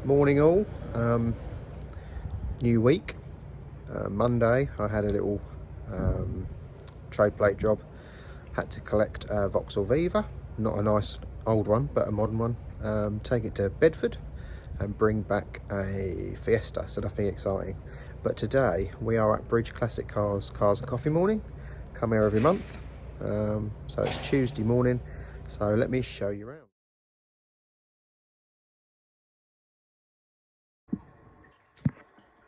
Morning all, new week. Monday I had a little trade plate job. Had to collect a Vauxhall Viva, not a nice old one but a modern one, take it to Bedford and bring back a Fiesta, so nothing exciting. But today we are at Bridge Classic Cars and Coffee Morning. Come here every month, so it's Tuesday morning, so let me show you around.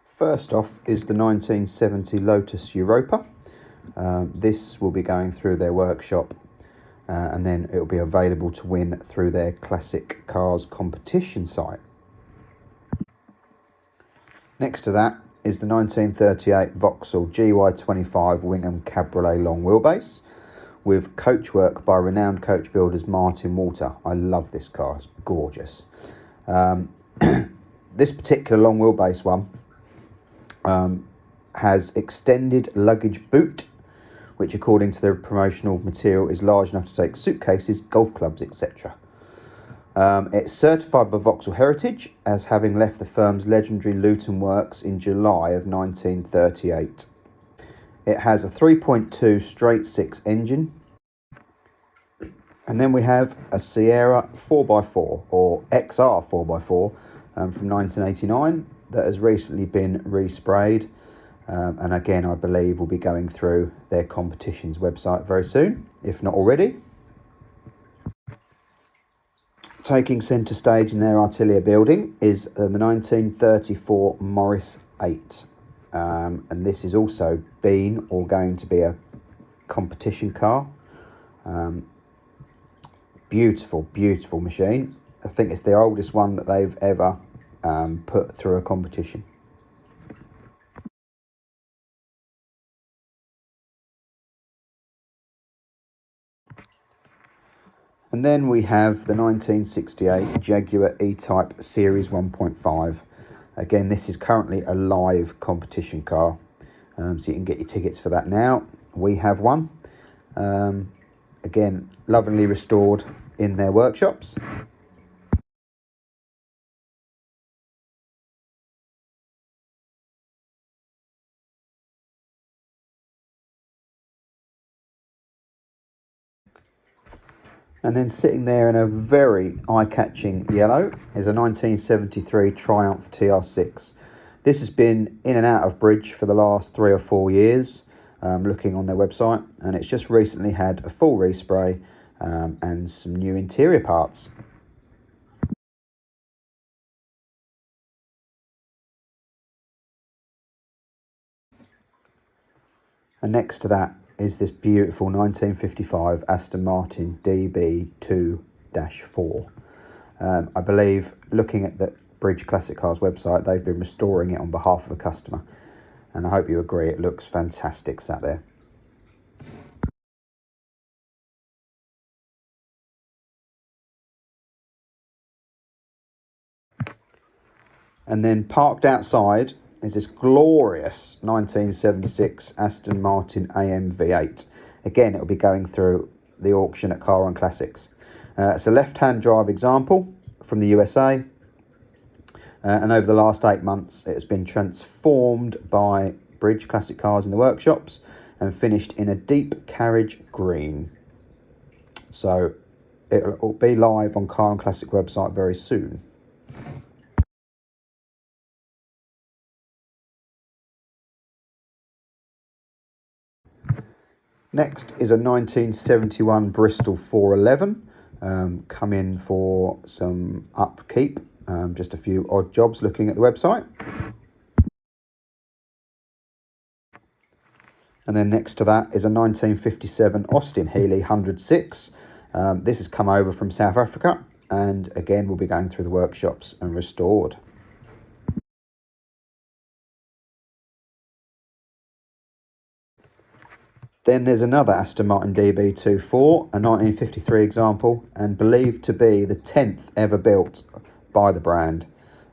First off is the 1970 Lotus Europa. This will be going through their workshop and then it will be available to win through their Classic Cars competition site. Next to that is the 1938 Vauxhall GY25 Wingham Cabriolet long wheelbase with coachwork by renowned coach builders Martin Walter. I love this car, it's gorgeous. This particular long wheelbase one has extended luggage boot, which according to the promotional material is large enough to take suitcases, golf clubs, etc. It's certified by Vauxhall Heritage as having left the firm's legendary Luton works in July of 1938. It has a 3.2 straight six engine. And then we have a Sierra 4x4 or XR 4x4 from 1989 that has recently been resprayed. And again, I believe will be going through their competitions website very soon, if not already. Taking centre stage in their Artilia building is the 1934 Morris 8. And this is also been or going to be a competition car. Beautiful, beautiful machine. I think it's the oldest one that they've ever put through a competition. And then we have the 1968 Jaguar E-Type Series 1.5. Again, this is currently a live competition car, so you can get your tickets for that now. We have one. Again, lovingly restored in their workshops. And then sitting there in a very eye-catching yellow is a 1973 Triumph TR6. This has been in and out of Bridge for the last 3 or 4 years, looking on their website, and it's just recently had a full respray and some new interior parts. And next to that is this beautiful 1955 Aston Martin DB2-4. I believe, looking at the Bridge Classic Cars website, they've been restoring it on behalf of a customer. And I hope you agree, it looks fantastic sat there. And then parked outside is this glorious 1976 Aston Martin AM V8. Again, it will be going through the auction at Car on Classics. It's a left-hand drive example from the USA. And over the last 8 months, it has been transformed by Bridge Classic Cars in the workshops and finished in a deep carriage green. So it will be live on Car on Classic website very soon. Next is a 1971 Bristol 411, come in for some upkeep, just a few odd jobs looking at the website. And then next to that is a 1957 Austin Healey 106. This has come over from South Africa and again will be going through the workshops and restored. Then there's another Aston Martin DB24, a 1953 example, and believed to be the 10th ever built by the brand.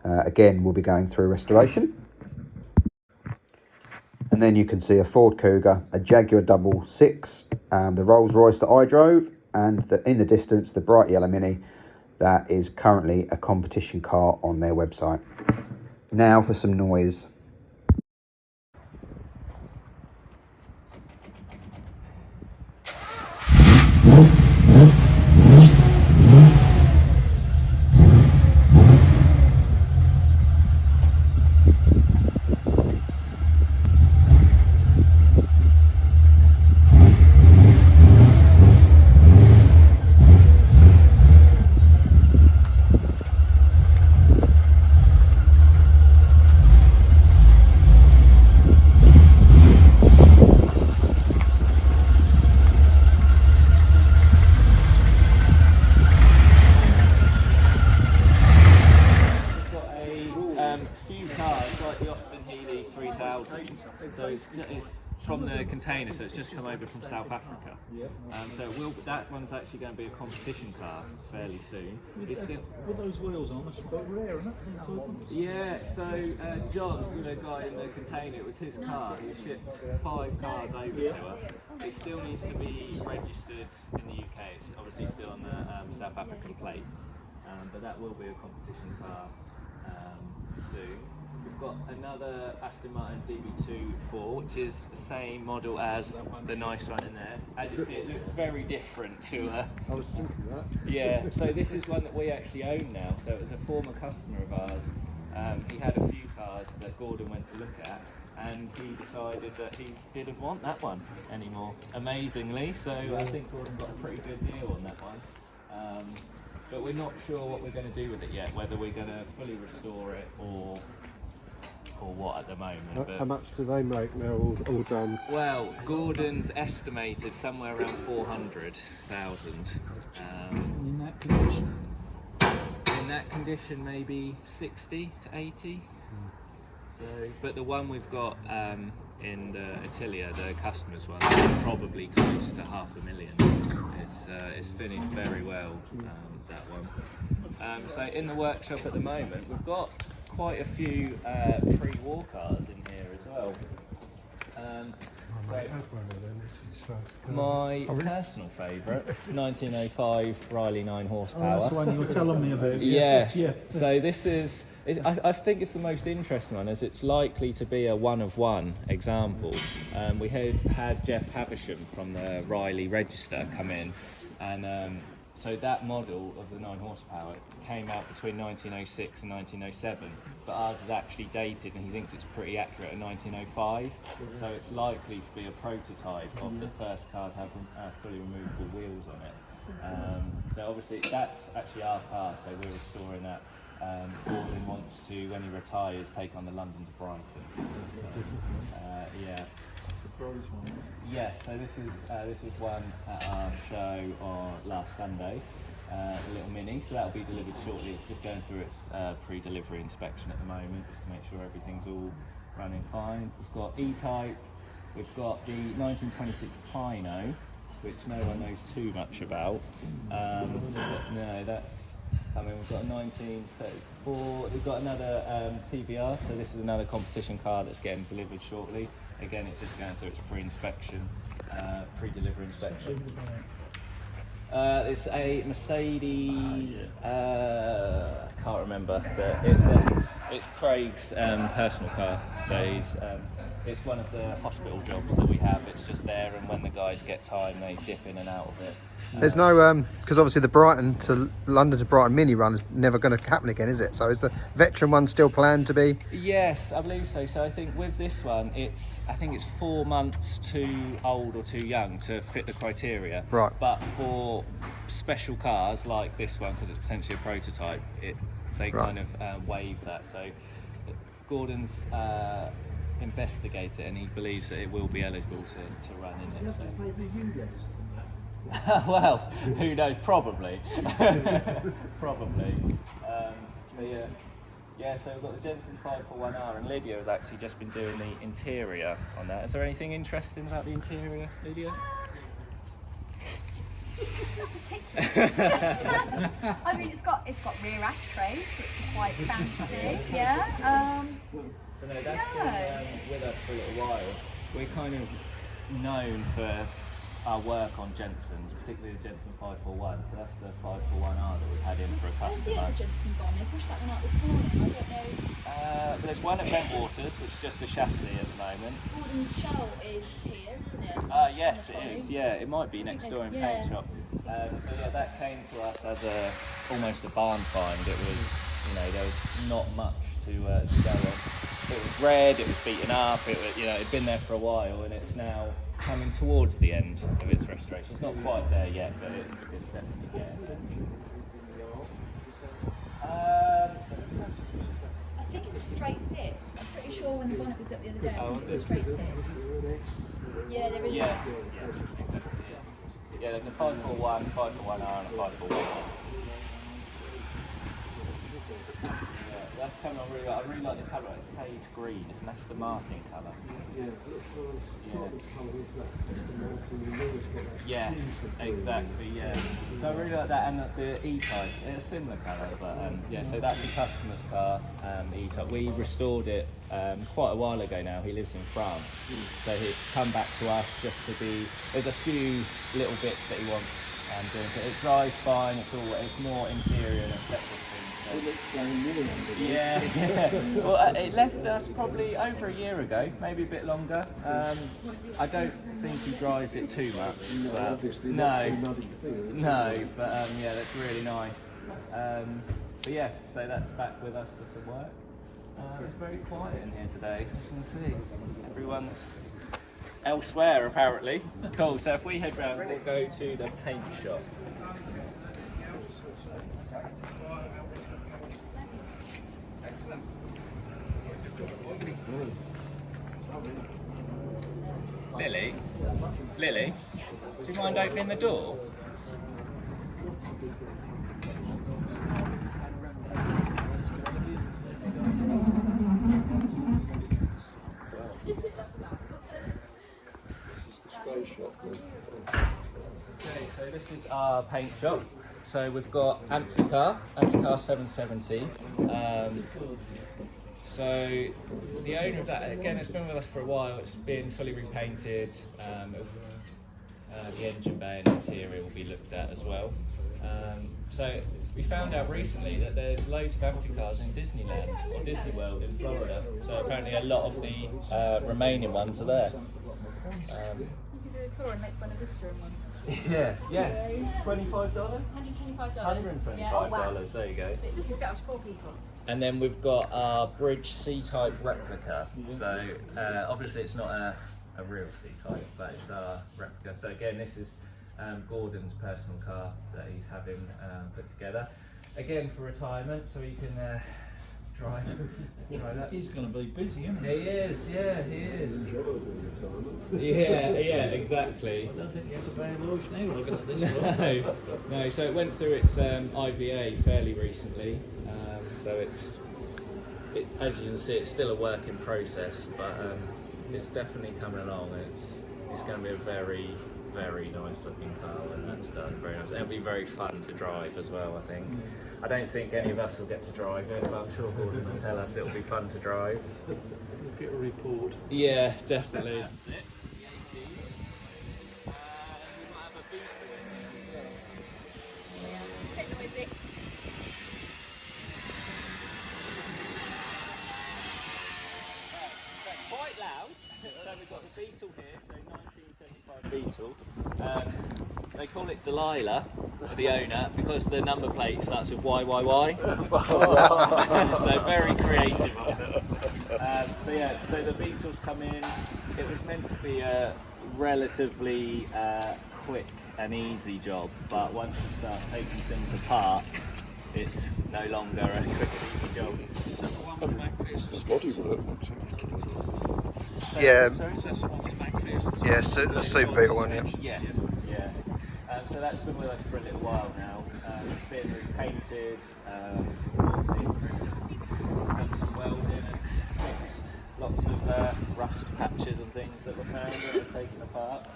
Again, we'll be going through restoration. And then you can see a Ford Cougar, a Jaguar 66, the Rolls Royce that I drove, and in the distance, the bright yellow Mini, that is currently a competition car on their website. Now for some noise. Few cars like the Austin Healey 3000, so it's from the container, so it's just come over from South Africa. That one's actually going to be a competition car fairly soon. With those wheels on, that's quite rare, isn't it? Yeah, so John, the guy in the container, it was his car. He shipped 5 cars over to us. It still needs to be registered in the UK. It's obviously still on the South African plates, but that will be a competition car soon. We've got another Aston Martin DB2 which is the same model as the nice one in there. As you see, it looks very different to I was thinking that. Yeah, so this is one that we actually own now. So it was a former customer of ours. He had a few cars that Gordon went to look at, and he decided that he didn't want that one anymore, amazingly. So I think Gordon got a pretty good deal on that one. But we're not sure what we're going to do with it yet, whether we're going to fully restore it or what at the moment. How much do they make now, all done? Well, Gordon's estimated somewhere around 400,000. In that condition? In that condition, maybe 60 to 80. So, but the one we've got in the Atelier, the customer's one, is probably close to 500,000. It's finished very well, that one. So in the workshop at the moment, we've got quite a few pre-war cars in here as well. My personal favourite, 1905 Riley 9 horsepower. Oh, that's the one you were telling me about. Yes. Yeah. So this is, I think it's the most interesting one, as it's likely to be a one-of-one example. We had Jeff Havisham from the Riley Register come in, and so that model of the 9 horsepower came out between 1906 and 1907, but ours is actually dated, and he thinks it's pretty accurate at 1905. So it's likely to be a prototype of the first cars have fully removable wheels on it. So obviously that's actually our car, so we're restoring that. Gordon wants to, when he retires, take on the London to Brighton. So, yeah. Yes, so this is one at our show on last Sunday, a little Mini, so that'll be delivered shortly. It's just going through its pre-delivery inspection at the moment, just to make sure everything's all running fine. We've got E-Type, we've got the 1926 Pino, which no one knows too much about. But no, that's, I mean, we've got a 1934, we've got another TBR, so this is another competition car that's getting delivered shortly. Again, it's just going through its pre-inspection, pre-delivery inspection. It's a Mercedes, I can't remember, but it's Craig's personal car. So it's one of the hospital jobs that we have. It's just there, and when the guys get time, they dip in and out of it. There's no, because obviously the Brighton to London to Brighton mini run is never going to happen again, is it? So is the veteran one still planned to be? Yes, I believe so. So I think with this one, I think it's 4 months too old or too young to fit the criteria. Right. But for special cars like this one, because it's potentially a prototype, they kind of waive that. So Gordon's investigated it, and he believes that it will be eligible to run in it. So. Well, who knows? Probably. Probably. Yeah, so we've got the Jensen 541R, and Lydia has actually just been doing the interior on that. Is there anything interesting about the interior, Lydia? Not particularly. I mean, it's got rear ashtrays, which are quite fancy. Yeah. So no, that's been with us for a little while. We're kind of known for our work on Jensens, particularly the Jensen 541. So that's the 541R that we've had had in for a Where's the customer. other Judson gone? They pushed that one out this morning. I don't know. There's one at Bentwaters, which is just a chassis at the moment. Gordon's shell is here, isn't it? Yes, it is. Yeah, it might be next door in paint shop. So yeah, that came to us as almost a barn find. It was, there was not much to go on. It was red, it was beaten up, it'd been there for a while, and it's now coming towards the end of its restoration. It's not quite there yet, but it's definitely there. I think it's a straight six. I'm pretty sure when the bonnet was up the other day, I think it's a straight six. Yeah, there is. Yes, exactly. Yeah, there's a 541, 541R, and a 541. That's coming on really well. I really like the colour. It's sage green. It's an Aston Martin colour. Yes, exactly. Yeah. So I really like that, and the E-Type. It's a similar colour, but so that's a customer's car. E-Type. We restored it quite a while ago now. He lives in France, so it's come back to us just to be. There's a few little bits that he wants doing. So it drives fine. It's more interior and aesthetic. Yeah. Well, it left us probably over a year ago, maybe a bit longer. I don't think he drives it too much. But no, but yeah, that's really nice. But yeah, so that's back with us for some work. It's very quiet in here today, as you can see. Everyone's elsewhere apparently. Cool, so if we head round, we'll go to the paint shop. Lily, do you mind opening the door? Okay, so this is our paint shop. So we've got Mk7 770. So the owner of that, again, it's been with us for a while. It's been fully repainted. The engine bay and interior will be looked at as well. So we found out recently that there's loads of Amphicars in Disneyland or Disney World in Florida. So apparently a lot of the remaining ones are there. You could do a tour and make Buena Vista in one. Yeah, yes. $25? $125. $125, Yeah. Oh, wow. There you go. You could get up to 4 people. And then we've got our Bridge C-Type replica. So obviously it's not a real C-Type, but it's our replica. So again, this is Gordon's personal car that he's having put together. Again for retirement, so he can try that. He's going to be busy, isn't he? He is, yeah, he is. Yeah, exactly. I don't think he has a bad life now looking at this stuff. No, so it went through its IVA fairly recently. So as you can see, it's still a work in process, but it's definitely coming along. It's going to be a very, very nice looking car when that's done. Very nice. It'll be very fun to drive as well, I think. I don't think any of us will get to drive it, but I'm sure Gordon will tell us it'll be fun to drive. We'll get a report. Yeah, definitely. That's it. Quite loud. So we've got the Beetle here, so 1975 Beetle. They call it Delilah, the owner, because the number plate starts with YYY. So very creative of them. So the Beetles come in. It was meant to be a relatively quick and easy job, but once you start taking things apart, it's no longer a quick and easy job. Is that the one with McPherson's? Yeah. Sorry, is that the one with McPherson's? Yeah, the Super Beetle one, yeah. Yes, yeah. So that's been with us for a little while now. It's been repainted, done some welding and fixed. Lots of rust patches and things that were found that was taken apart.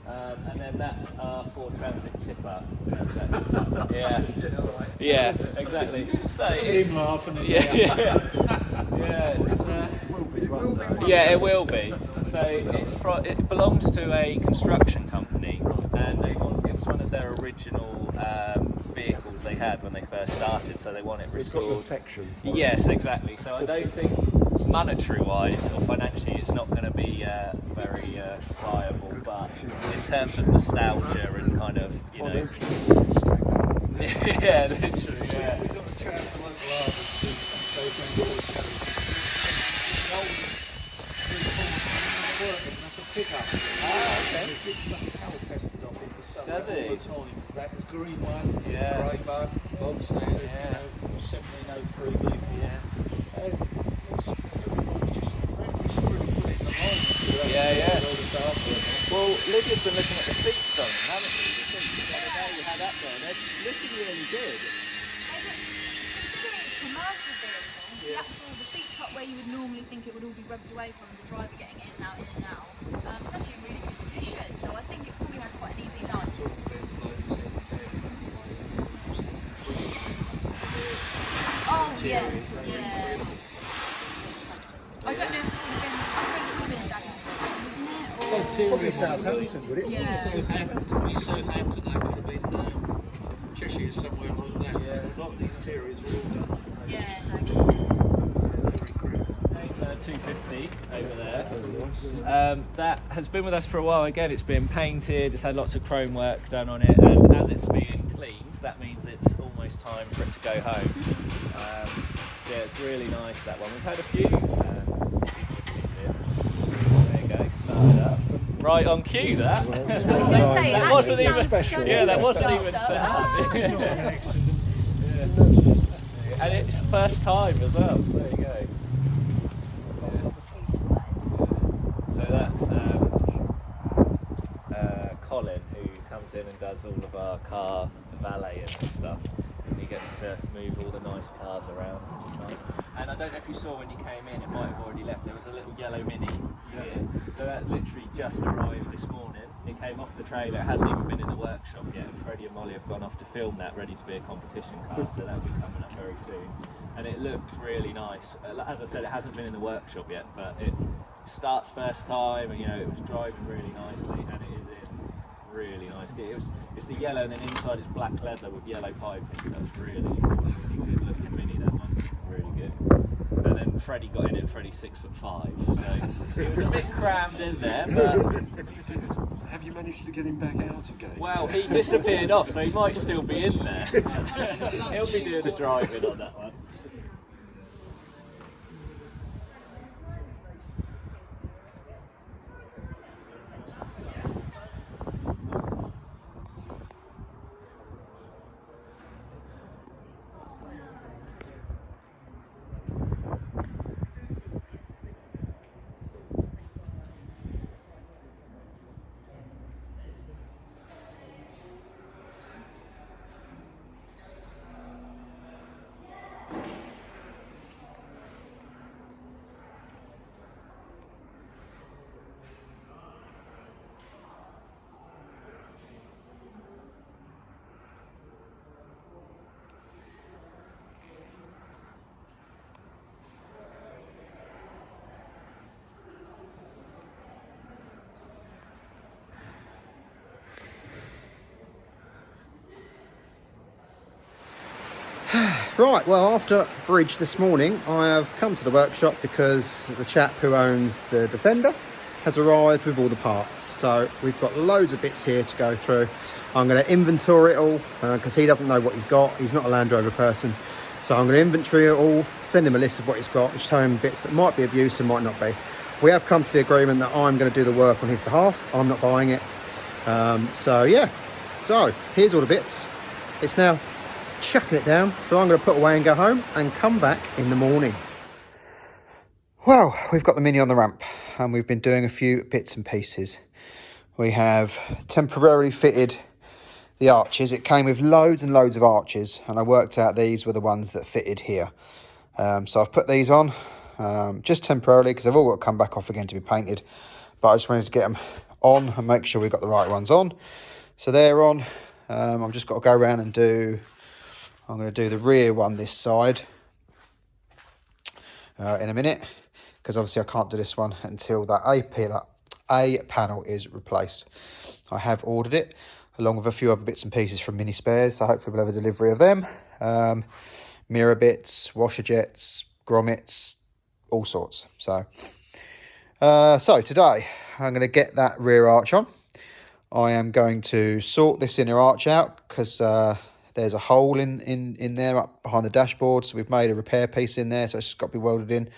And then that's our 4 Transit tipper. Yeah, exactly. So it's laughing at it will be. So it belongs to a construction company, and it was one of their original vehicles problems they had when they first started, so they want it restored. Affection. Yes, exactly. So I don't think monetary-wise or financially it's not going to be very viable, but in terms of nostalgia and kind of, you know... yeah, literally, yeah. We've got a chat at the local artist who they can always go. That's a pickup. Okay. It gets that cow pested off in the summer Does all it? the time. That was green one, Yeah. grey bug, bog standard, Yeah. 1703 beef. Yeah. It's just practice really put it in the line. Yeah, yeah. All this artwork. Well, Lydia's been looking at the seats on them, haven't you? The seats the other day you had up there, they're looking really good. Commercial vehicle, the seat top where you would normally think it would all be rubbed away from the driver getting in and out, it's actually in really good condition, so I think it's probably had quite an easy night. Oh yes, yeah. I don't know if it's been, I suppose it would have been Jack, wouldn't it? Or, Probably Southampton, would it? yeah. Southampton, that could have been Cheshire, somewhere like that. A lot of the interiors were all done. Yeah, Jack. 250 over there. That has been with us for a while. Again, it's been painted, it's had lots of chrome work done on it, and as it's being cleaned, that means it's almost time for it to go home. Yeah, it's really nice, that one. We've had a few 250s here. There you go, started up. Right on cue, that. That wasn't even special. Yeah, that wasn't even set up. And it's first time as well, so there you go. So that's Colin, who comes in and does all of our car valeting and stuff. And he gets to move all the nice cars around, which is nice. And I don't know if you saw when you came in, it might have already left, there was a little yellow Mini here. So that literally just arrived this morning. It came off the trailer, it hasn't even been in the workshop yet. And Freddie and Molly have gone off to film that, ready to be a competition car, so that'll be coming up very soon. And it looks really nice. As I said, it hasn't been in the workshop yet, but it starts first time, and you know, it was driving really nicely, and it is in really nice. It's the yellow, and then inside it's black leather with yellow piping, so it's really good looking Mini, that one, really good. And then Freddie got in it, Freddie's 6'5", so it was a bit crammed in there, but... Have you managed to get him back out again? Well, he disappeared off, so he might still be in there. He'll be doing the driving on that one. Right, well, after bridge this morning, I have come to the workshop because the chap who owns the Defender has arrived with all the parts. So we've got loads of bits here to go through. I'm going to inventory it all because he doesn't know what he's got. He's not a Land Rover person. So I'm going to inventory it all, send him a list of what he's got, and show him bits that might be of use and might not be. We have come to the agreement that I'm going to do the work on his behalf. I'm not buying it. So yeah, so here's all the bits. It's now chucking it down, so I'm going to put away and go home and come back in the morning. Well, we've got the Mini on the ramp and we've been doing a few bits and pieces. We have temporarily fitted the arches. It came with loads and loads of arches, and I worked out these were the ones that fitted here. So I've put these on just temporarily because they've all got to come back off again to be painted, but I just wanted to get them on and make sure we got the right ones on. So they're on. I've just got to go around and I'm going to do the rear one this side in a minute, because obviously I can't do this one until that A panel is replaced. I have ordered it. along with a few other bits and pieces from Mini Spares. So hopefully we'll have a delivery of them. Mirror bits, washer jets, grommets, all sorts. So today I'm going to get that rear arch on. I am going to sort this inner arch out because there's a hole in there up behind the dashboard. So we've made a repair piece in there, so it's just got to be welded in.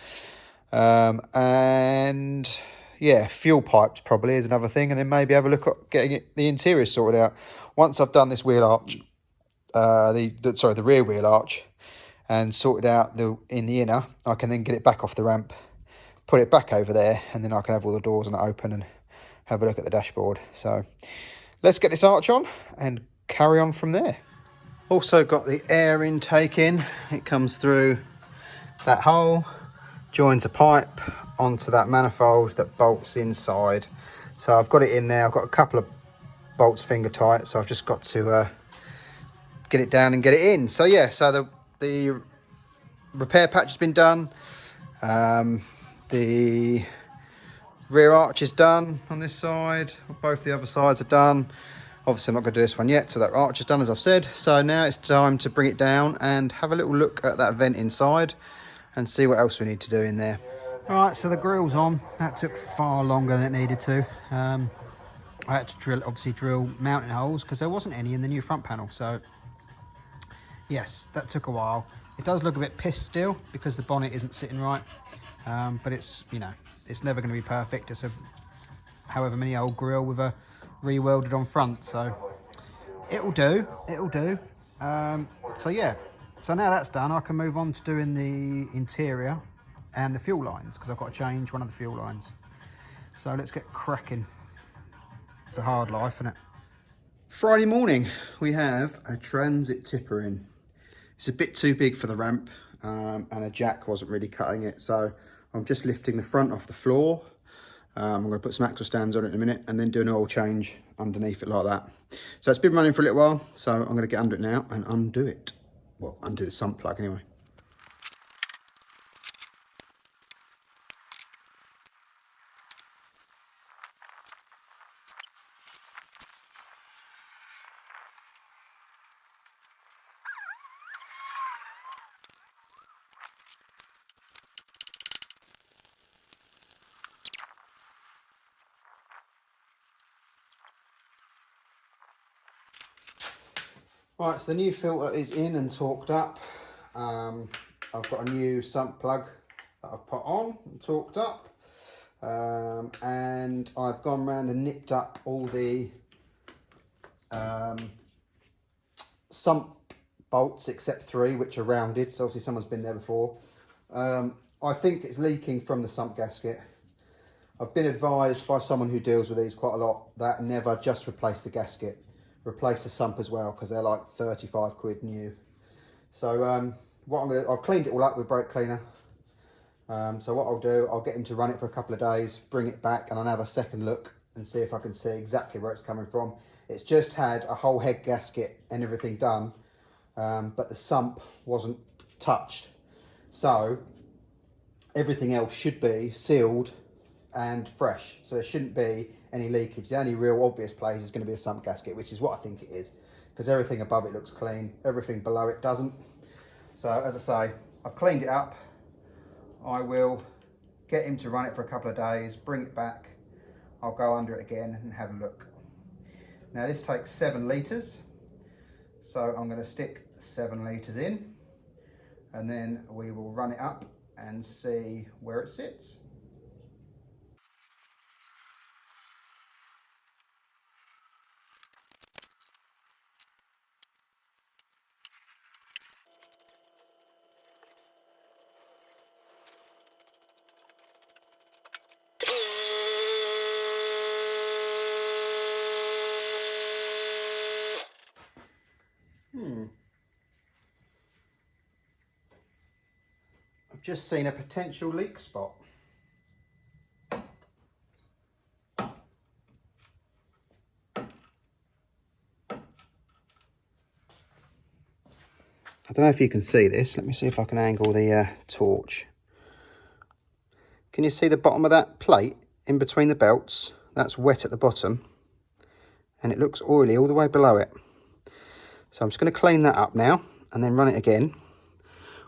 And yeah, fuel pipes probably is another thing, and then maybe have a look at getting the interior sorted out. Once I've done this wheel arch, the rear wheel arch, and sorted out in the inner, I can then get it back off the ramp, put it back over there, and then I can have all the doors on it open and have a look at the dashboard. So let's get this arch on and carry on from there. Also got the air intake in. It comes through that hole, joins a pipe onto that manifold that bolts inside. So I've got it in there. I've got a couple of bolts finger tight, so I've just got to get it down and get it in. So yeah, so the repair patch has been done. The rear arch is done on this side. Both the other sides are done. Obviously I'm not going to do this one yet, so that arch is done, as I've said. So now it's time to bring it down and have a little look at that vent inside and see what else we need to do in there. All right, so the grill's on. That took far longer than it needed to. I had to drill mounting holes because there wasn't any in the new front panel. So yes, that took a while. It does look a bit pissed still because the bonnet isn't sitting right. But it's, you know, it's never going to be perfect. It's a however many old grill with a re-welded on front, so it'll do. So yeah, so now that's done, I can move on to doing the interior and the fuel lines, because I've got to change one of the fuel lines. So let's get cracking. It's a hard life, isn't it? Friday morning, we have a transit tipper in. It's a bit too big for the ramp, and a jack wasn't really cutting it, so I'm just lifting the front off the floor. I'm going to put some axle stands on it in a minute and then do an oil change underneath it like that. So it's been running for a little while, so I'm going to get under it now and undo it. Well, undo the sump plug anyway. Right, so the new filter is in and torqued up. I've got a new sump plug that I've put on and torqued up. And I've gone around and nipped up all the sump bolts except 3, which are rounded, so obviously someone's been there before. I think it's leaking from the sump gasket. I've been advised by someone who deals with these quite a lot that never just replace the gasket. Replace the sump as well, because they're like 35 quid new. So I've cleaned it all up with brake cleaner. So what I'll do, I'll get him to run it for a couple of days, bring it back, and I'll have a second look and see if I can see exactly where it's coming from. It's just had a whole head gasket and everything done, but the sump wasn't touched. So everything else should be sealed and fresh, so there shouldn't be any leakage. The only real obvious place is going to be a sump gasket, which is what I think it is, because everything above it looks clean, everything below it doesn't. So as I say, I've cleaned it up. I will get him to run it for a couple of days, bring it back, I'll go under it again and have a look. Now this takes 7 litres, so I'm going to stick 7 litres in, and then we will run it up and see where it sits. I've just seen a potential leak spot. I don't know if you can see this. Let me see if I can angle the torch. Can you see the bottom of that plate in between the belts? That's wet at the bottom. and it looks oily all the way below it. So I'm just going to clean that up now and then run it again.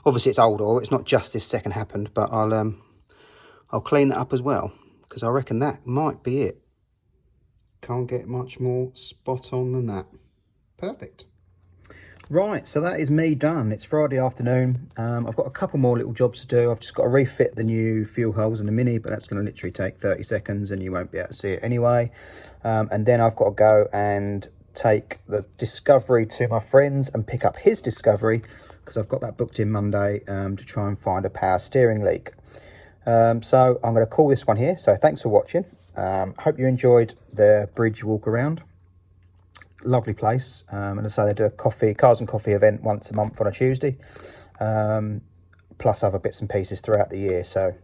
Obviously it's old oil, it's not just this second happened, but I'll clean that up as well, because I reckon that might be it. Can't get much more spot on than that. Perfect. Right, so that is me done. It's Friday afternoon. I've got a couple more little jobs to do. I've just got to refit the new fuel holes in the Mini, but that's going to literally take 30 seconds and you won't be able to see it anyway. And then I've got to go and take the Discovery to my friends and pick up his Discovery, because I've got that booked in Monday to try and find a power steering leak. So I'm going to call this one here. So thanks for watching. Hope you enjoyed the bridge walk around. Lovely place. And as I say, they do a cars and coffee event once a month on a Tuesday, plus other bits and pieces throughout the year. So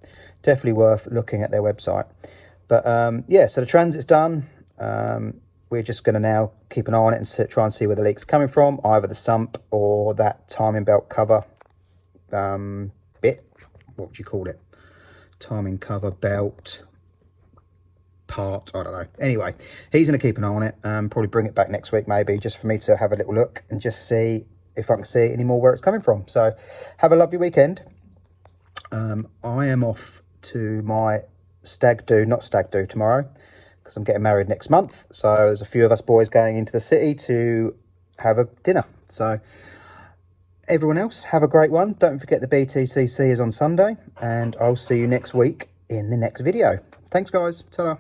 definitely worth looking at their website. But yeah, so the Transit's done. We're just going to now keep an eye on it and try and see where the leak's coming from, either the sump or that timing belt cover bit. What would you call it? Timing cover belt part, I don't know. Anyway, he's going to keep an eye on it, probably bring it back next week maybe, just for me to have a little look and just see if I can see any more where it's coming from. So have a lovely weekend. I am off to my stag do tomorrow, because I'm getting married next month. So there's a few of us boys going into the city to have a dinner. So everyone else, have a great one. Don't forget the BTCC is on Sunday, and I'll see you next week in the next video. Thanks guys. Ta-ra.